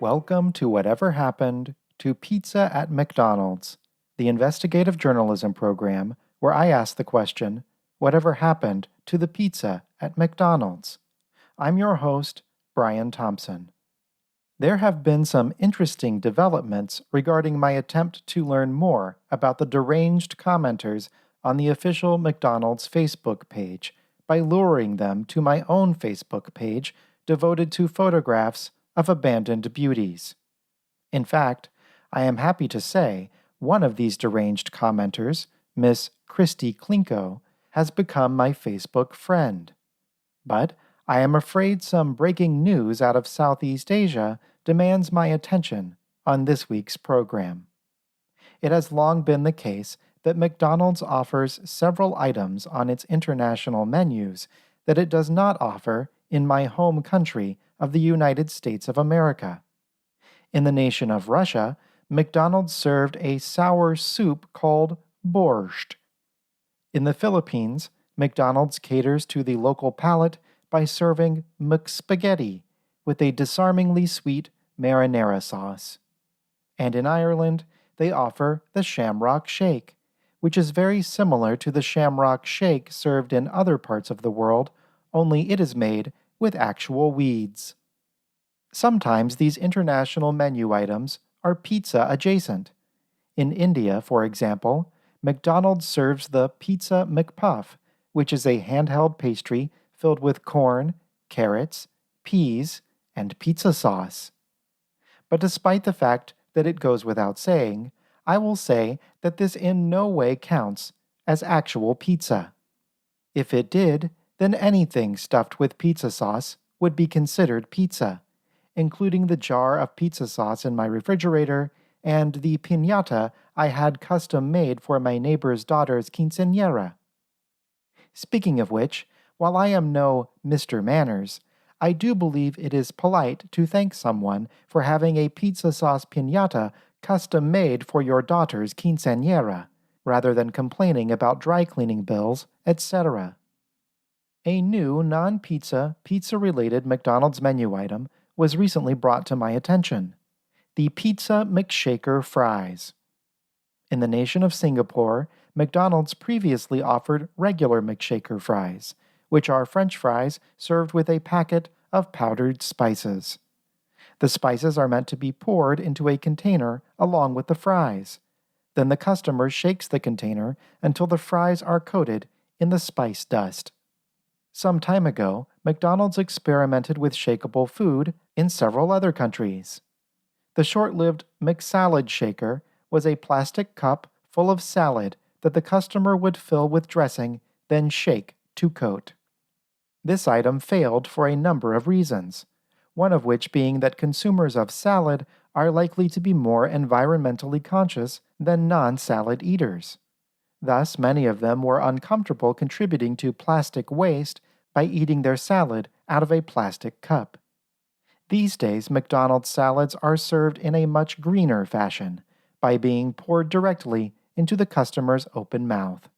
Welcome to Whatever Happened to Pizza at McDonald's, the investigative journalism program where I ask the question, Whatever happened to the pizza at McDonald's? I'm your host, Brian Thompson. There have been some interesting developments regarding my attempt to learn more about the deranged commenters on the official McDonald's Facebook page by luring them to my own Facebook page devoted to photographs of abandoned beauties. In fact, I am happy to say one of these deranged commenters, Miss Christy Klinko, has become my Facebook friend. But I am afraid some breaking news out of Southeast Asia demands my attention on this week's program. It has long been the case that McDonald's offers several items on its international menus that it does not offer in my home country of the United States of America. In the nation of Russia, McDonald's served a sour soup called borscht. In the Philippines, McDonald's caters to the local palate by serving McSpaghetti with a disarmingly sweet marinara sauce. And in Ireland, they offer the Shamrock Shake, which is very similar to the Shamrock Shake served in other parts of the world, only it is made with actual weeds. Sometimes these international menu items are pizza adjacent. In India, for example, McDonald's serves the Pizza McPuff, which is a handheld pastry filled with corn, carrots, peas, and pizza sauce. But despite the fact that it goes without saying, I will say that this in no way counts as actual pizza. If it did, then anything stuffed with pizza sauce would be considered pizza, including the jar of pizza sauce in my refrigerator and the piñata I had custom made for my neighbor's daughter's quinceañera. Speaking of which, while I am no Mr. Manners, I do believe it is polite to thank someone for having a pizza sauce piñata custom made for your daughter's quinceañera, rather than complaining about dry cleaning bills, etc. A new non-pizza, pizza-related McDonald's menu item was recently brought to my attention: the Pizza McShaker fries. In the nation of Singapore, McDonald's previously offered regular McShaker fries, which are French fries served with a packet of powdered spices. The spices are meant to be poured into a container along with the fries. Then the customer shakes the container until the fries are coated in the spice dust. Some time ago, McDonald's experimented with shakeable food in several other countries. The short-lived McSalad Shaker was a plastic cup full of salad that the customer would fill with dressing, then shake to coat. This item failed for a number of reasons, one of which being that consumers of salad are likely to be more environmentally conscious than non-salad eaters. Thus, many of them were uncomfortable contributing to plastic waste by eating their salad out of a plastic cup. These days, McDonald's salads are served in a much greener fashion, by being poured directly into the customer's open mouth.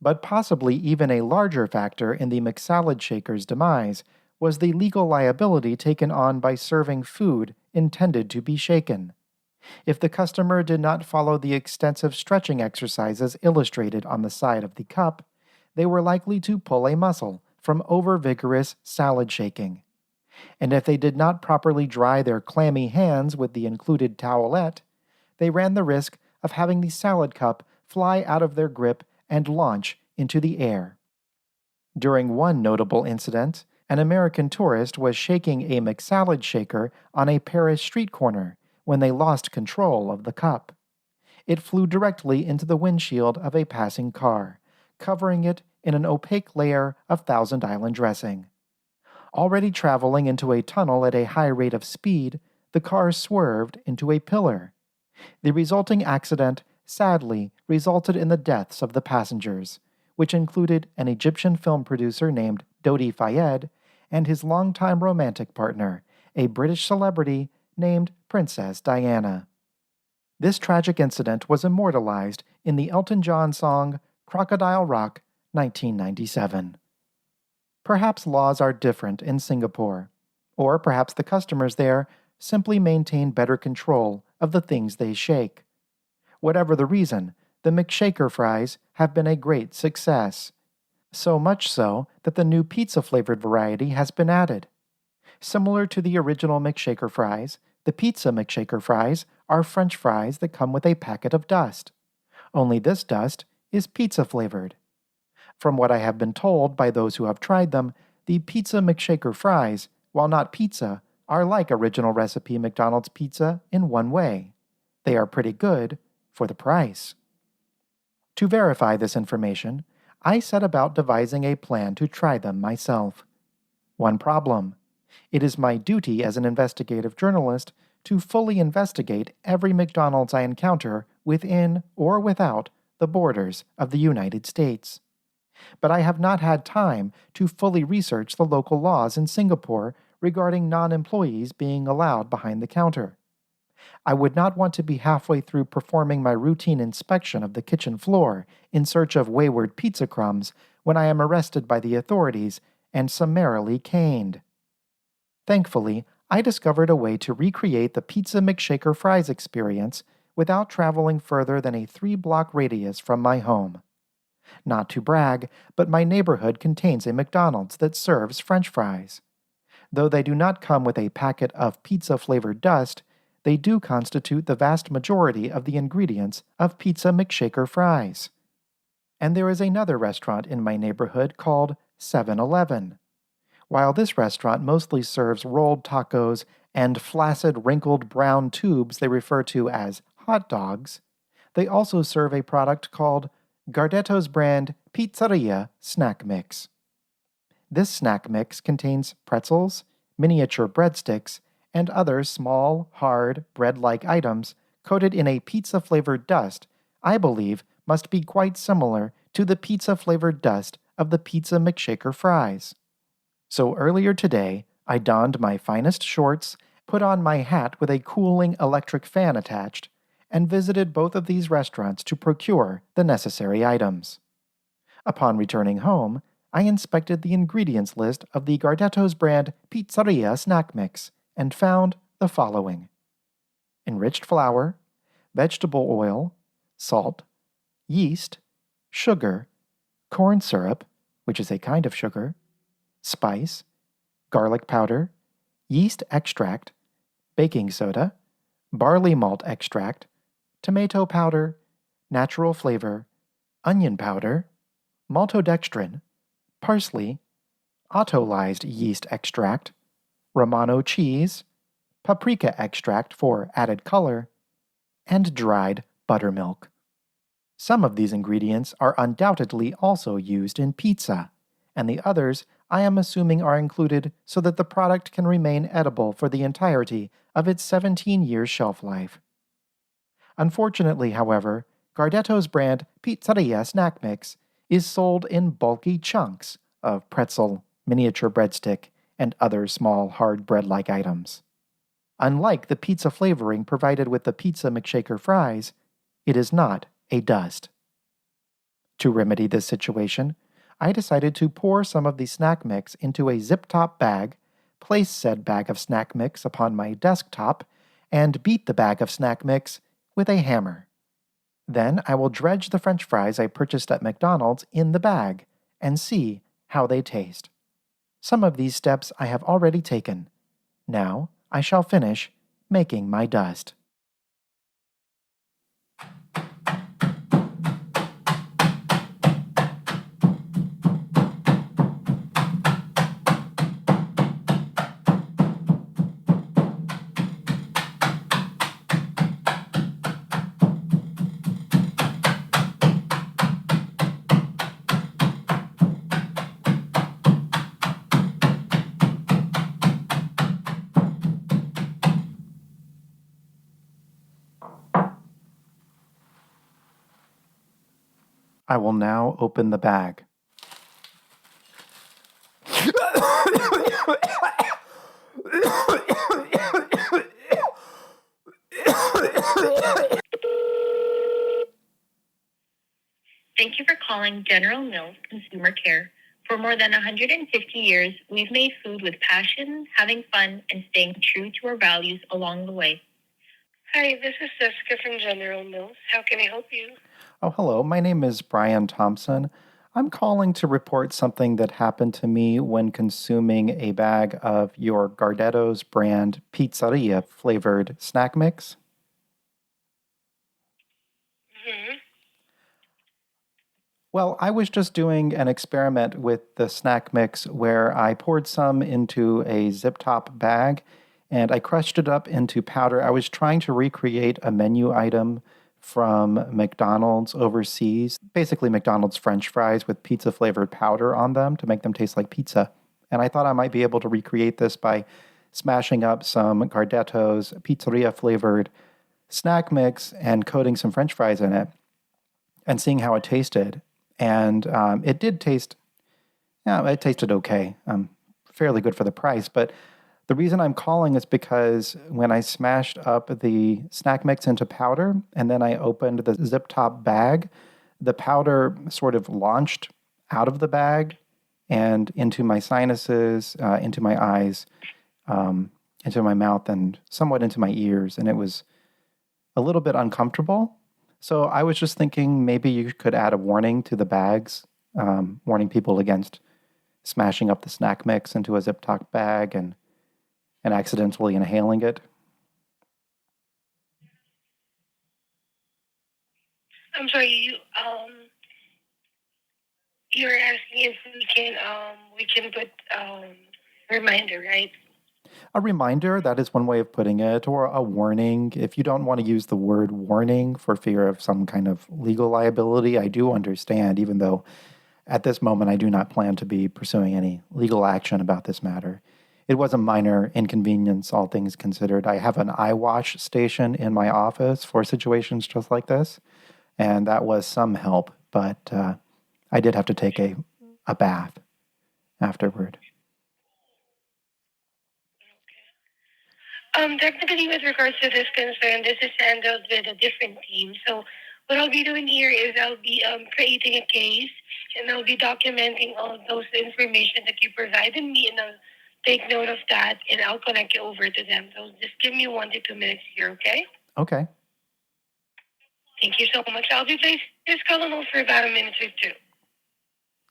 But possibly even a larger factor in the McSalad Shaker's demise was the legal liability taken on by serving food intended to be shaken. If the customer did not follow the extensive stretching exercises illustrated on the side of the cup, they were likely to pull a muscle from over-vigorous salad shaking. And if they did not properly dry their clammy hands with the included towelette, they ran the risk of having the salad cup fly out of their grip and launch into the air. During one notable incident, an American tourist was shaking a McSalad shaker on a Paris street corner when they lost control of the cup. It flew directly into the windshield of a passing car, covering it in an opaque layer of Thousand Island dressing. Already traveling into a tunnel at a high rate of speed, the car swerved into a pillar. The resulting accident sadly resulted in the deaths of the passengers, which included an Egyptian film producer named Dodi Fayed and his longtime romantic partner, a British celebrity named Princess Diana. This tragic incident was immortalized in the Elton John song Crocodile Rock, 1997. Perhaps laws are different in Singapore, or perhaps the customers there simply maintain better control of the things they shake. Whatever the reason, the McShaker fries have been a great success. So much so that the new pizza-flavored variety has been added. Similar to the original McShaker fries, the Pizza McShaker fries are French fries that come with a packet of dust. Only this dust is pizza-flavored. From what I have been told by those who have tried them, the Pizza McShaker fries, while not pizza, are like original recipe McDonald's pizza in one way. They are pretty good for the price. To verify this information, I set about devising a plan to try them myself. One problem: it is my duty as an investigative journalist to fully investigate every McDonald's I encounter within or without the borders of the United States. But I have not had time to fully research the local laws in Singapore regarding non-employees being allowed behind the counter. I would not want to be halfway through performing my routine inspection of the kitchen floor in search of wayward pizza crumbs when I am arrested by the authorities and summarily caned. Thankfully, I discovered a way to recreate the Pizza McShaker fries experience without traveling further than a 3-block radius from my home. Not to brag, but my neighborhood contains a McDonald's that serves French fries. Though they do not come with a packet of pizza-flavored dust, they do constitute the vast majority of the ingredients of Pizza McShaker fries. And there is another restaurant in my neighborhood called 7-Eleven. While this restaurant mostly serves rolled tacos and flaccid, wrinkled brown tubes they refer to as hot dogs, they also serve a product called Gardetto's brand Pizzeria Snack Mix. This snack mix contains pretzels, miniature breadsticks, and other small, hard, bread-like items coated in a pizza-flavored dust I believe must be quite similar to the pizza-flavored dust of the Pizza McShaker fries. So earlier today, I donned my finest shorts, put on my hat with a cooling electric fan attached, and visited both of these restaurants to procure the necessary items. Upon returning home, I inspected the ingredients list of the Gardetto's brand Pizzeria Snack Mix and found the following: enriched flour, vegetable oil, salt, yeast, sugar, corn syrup, which is a kind of sugar, spice, garlic powder, yeast extract, baking soda, barley malt extract, tomato powder, natural flavor, onion powder, maltodextrin, parsley, autolyzed yeast extract, Romano cheese, paprika extract for added color, and dried buttermilk. Some of these ingredients are undoubtedly also used in pizza, and the others I am assuming are included so that the product can remain edible for the entirety of its 17-year shelf life. Unfortunately, however, Gardetto's brand Pizzeria Snack Mix is sold in bulky chunks of pretzel, miniature breadstick, and other small hard bread-like items. Unlike the pizza flavoring provided with the Pizza McShaker fries, it is not a dust. To remedy this situation, I decided to pour some of the snack mix into a zip-top bag, place said bag of snack mix upon my desktop, and beat the bag of snack mix with a hammer. Then I will dredge the French fries I purchased at McDonald's in the bag and see how they taste. Some of these steps I have already taken. Now I shall finish making my dust. I will now open the bag. Thank you for calling General Mills Consumer Care. For more than 150 years, we've made food with passion, having fun, and staying true to our values along the way. Hi, this is Jessica from General Mills. How can I help you? Oh, hello. My name is Brian Thompson. I'm calling to report something that happened to me when consuming a bag of your Gardetto's brand pizzeria flavored snack mix. Mm-hmm. Well, I was just doing an experiment with the snack mix where I poured some into a zip top bag and I crushed it up into powder. I was trying to recreate a menu item from McDonald's overseas, basically McDonald's French fries with pizza flavored powder on them to make them taste like pizza. And I thought I might be able to recreate this by smashing up some Gardetto's pizzeria flavored snack mix and coating some French fries in it and seeing how it tasted. And it did taste, yeah, it tasted okay, fairly good for the price. But the reason I'm calling is because when I smashed up the snack mix into powder and then I opened the zip top bag, the powder sort of launched out of the bag and into my sinuses, into my eyes, into my mouth, and somewhat into my ears. And it was a little bit uncomfortable. So I was just thinking maybe you could add a warning to the bags, warning people against smashing up the snack mix into a zip top bag and accidentally inhaling it. I'm sorry, you're asking if we can put reminder, right? A reminder, that is one way of putting it, or a warning. If you don't want to use the word warning for fear of some kind of legal liability, I do understand, even though at this moment I do not plan to be pursuing any legal action about this matter. It was a minor inconvenience, all things considered. I have an eye wash station in my office for situations just like this, and that was some help, but I did have to take a bath afterward. Technically, with regards to this concern, this is handled with a different team. So, what I'll be doing here is I'll be creating a case, and I'll be documenting all those information that you provided me, and I'll take note of that, and I'll connect you over to them. So, just give me 1 to 2 minutes here, okay? Okay. Thank you so much. I'll be placing this call on hold for about a minute or two.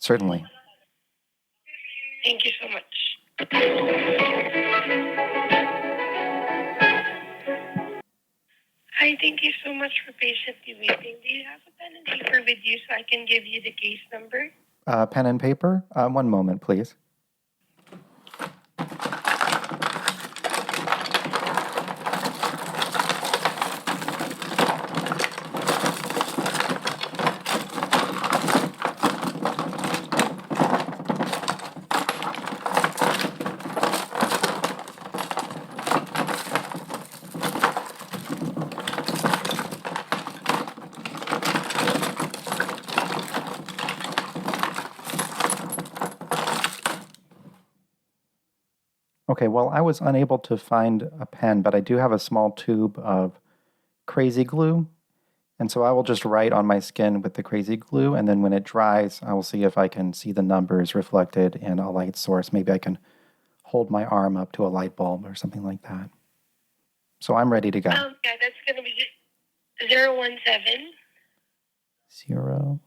Certainly. Thank you so much. Hi, thank you so much for patiently waiting. Do you have a pen and paper with you so I can give you the case number? Pen and paper? One moment, please. Okay, well, I was unable to find a pen, but I do have a small tube of crazy glue. And so I will just write on my skin with the crazy glue. And then when it dries, I will see if I can see the numbers reflected in a light source. Maybe I can hold my arm up to a light bulb or something like that. So I'm ready to go. Yeah, that's going to be 017 0,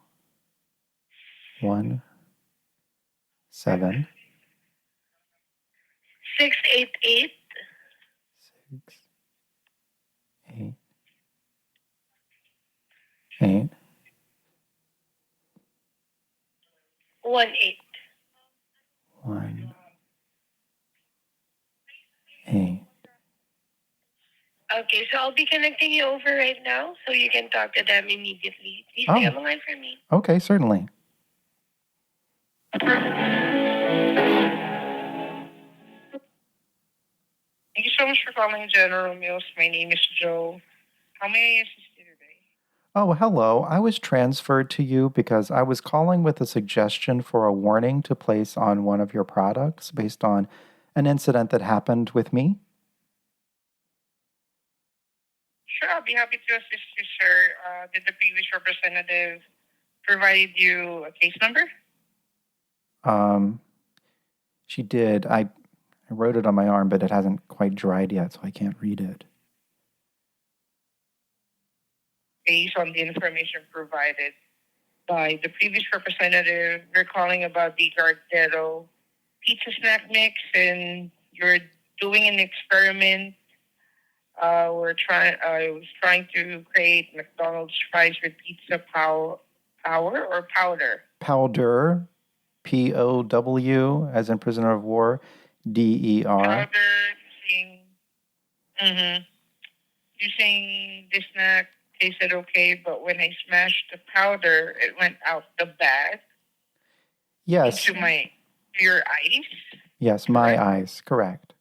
1, 7, 688 6, 8, 8, 18. 1, 8. Okay, so I'll be connecting you over right now so you can talk to them immediately. Please stay on the line for me. Okay, certainly. Thank you so much for calling General Mills. My name is Joe. How may I assist you today? Oh, hello. I was transferred to you because I was calling with a suggestion for a warning to place on one of your products based on an incident that happened with me. Sure, I'll be happy to assist you, sir. Did the previous representative provide you a case number? She did. I wrote it on my arm, but it hasn't quite dried yet, so I can't read it. Based on the information provided by the previous representative, we're calling about the Gardero pizza snack mix, and you're doing an experiment. I was trying to create McDonald's fries with pizza power or powder. Powder, P-O-W, as in prisoner of war, D-E-R. Powder using the snack tasted okay, but when I smashed the powder, it went out the bag. Yes. Into your eyes. Yes, my eyes, correct.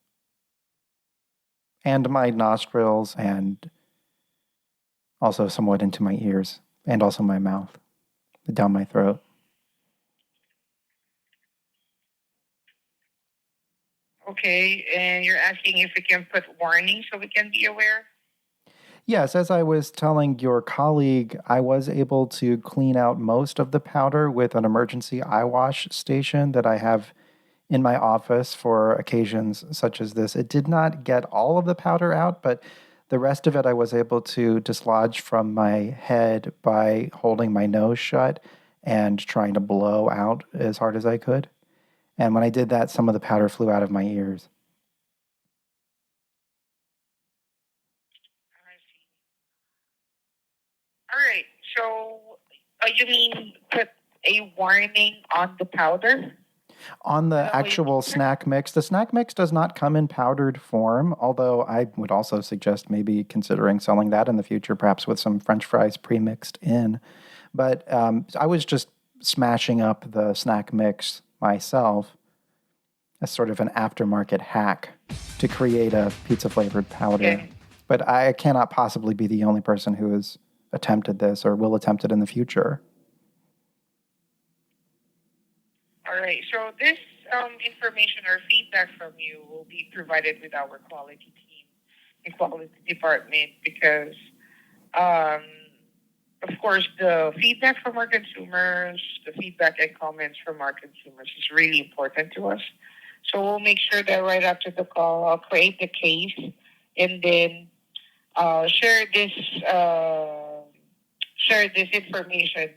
And my nostrils, and also somewhat into my ears, and also my mouth, down my throat. Okay, and you're asking if we can put warnings so we can be aware? Yes, as I was telling your colleague, I was able to clean out most of the powder with an emergency eye wash station that I have in my office for occasions such as this. It did not get all of the powder out, but the rest of it I was able to dislodge from my head by holding my nose shut and trying to blow out as hard as I could. And when I did that, some of the powder flew out of my ears. I see. All right, so you mean put a warning on the powder? On the actual snack mix, the snack mix does not come in powdered form, although I would also suggest maybe considering selling that in the future, perhaps with some French fries pre-mixed in. But I was just smashing up the snack mix myself as sort of an aftermarket hack to create a pizza-flavored powder. Okay. But I cannot possibly be the only person who has attempted this or will attempt it in the future. All right. So this information or feedback from you will be provided with our quality team and quality department because, of course, the feedback from our consumers, the feedback and comments from our consumers is really important to us. So we'll make sure that right after the call, I'll create the case and then share this information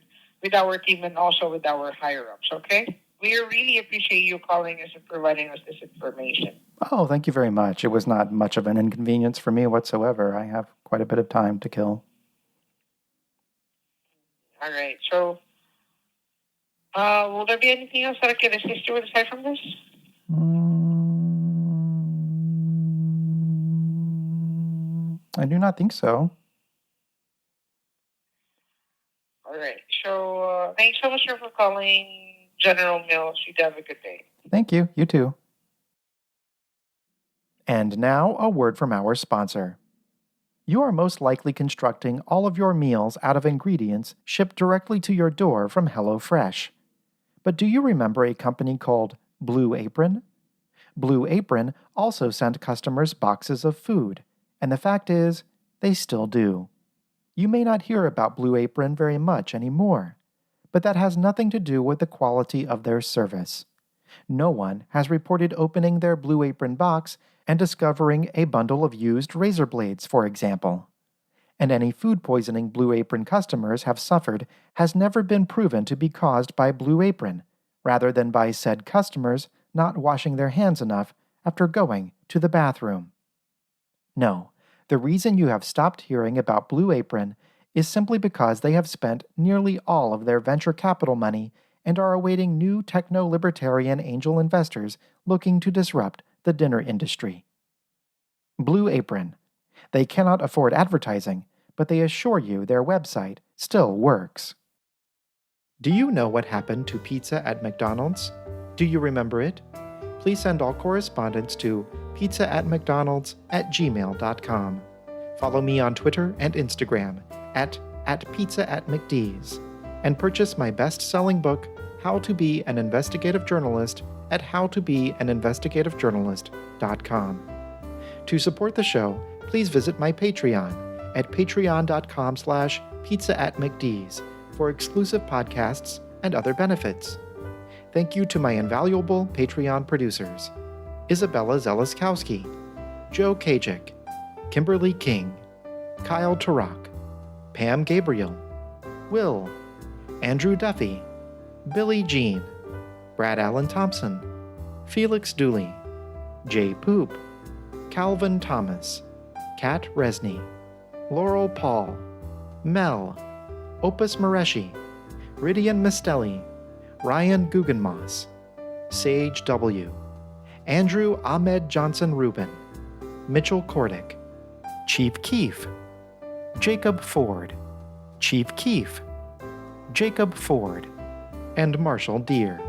with our team and also with our higher-ups, okay? We really appreciate you calling us and providing us this information. Oh, thank you very much. It was not much of an inconvenience for me whatsoever. I have quite a bit of time to kill. All right. So, will there be anything else that I can assist you with aside from this? I do not think so. All right. So, thanks so much for calling General Mills. You have a good day. Thank you. You too. And now, a word from our sponsor. You are most likely constructing all of your meals out of ingredients shipped directly to your door from HelloFresh. But do you remember a company called Blue Apron? Blue Apron also sent customers boxes of food, and the fact is, they still do. You may not hear about Blue Apron very much anymore, but that has nothing to do with the quality of their service. No one has reported opening their Blue Apron box and discovering a bundle of used razor blades, for example. And any food poisoning Blue Apron customers have suffered has never been proven to be caused by Blue Apron, rather than by said customers not washing their hands enough after going to the bathroom. No, the reason you have stopped hearing about Blue Apron is simply because they have spent nearly all of their venture capital money and are awaiting new techno-libertarian angel investors looking to disrupt the dinner industry. Blue Apron. They cannot afford advertising, but they assure you their website still works. Do you know what happened to pizza at McDonald's? Do you remember it? Please send all correspondence to pizza@mcdonalds@gmail.com. Follow me on Twitter and Instagram at pizza@McDee's, and purchase my best-selling book, How to Be an Investigative Journalist, at howtobeaninvestigativejournalist.com. To support the show, please visit my Patreon at patreon.com/pizza@McDee's for exclusive podcasts and other benefits. Thank you to my invaluable Patreon producers, Isabella Zeliskowski, Joe Kajik, Kimberly King, Kyle Turok, Pam Gabriel, Will, Andrew Duffy, Billy Jean, Brad Allen Thompson, Felix Dooley, Jay Poop, Calvin Thomas, Kat Resney, Laurel Paul, Mel, Opus Mareshi, Ridian Mistelli, Ryan Guggenmoss, Sage W., Andrew Ahmed Johnson Rubin, Mitchell Kordick, Chief Keefe, Jacob Ford, Chief Keefe, Jacob Ford, and Marshall Deere.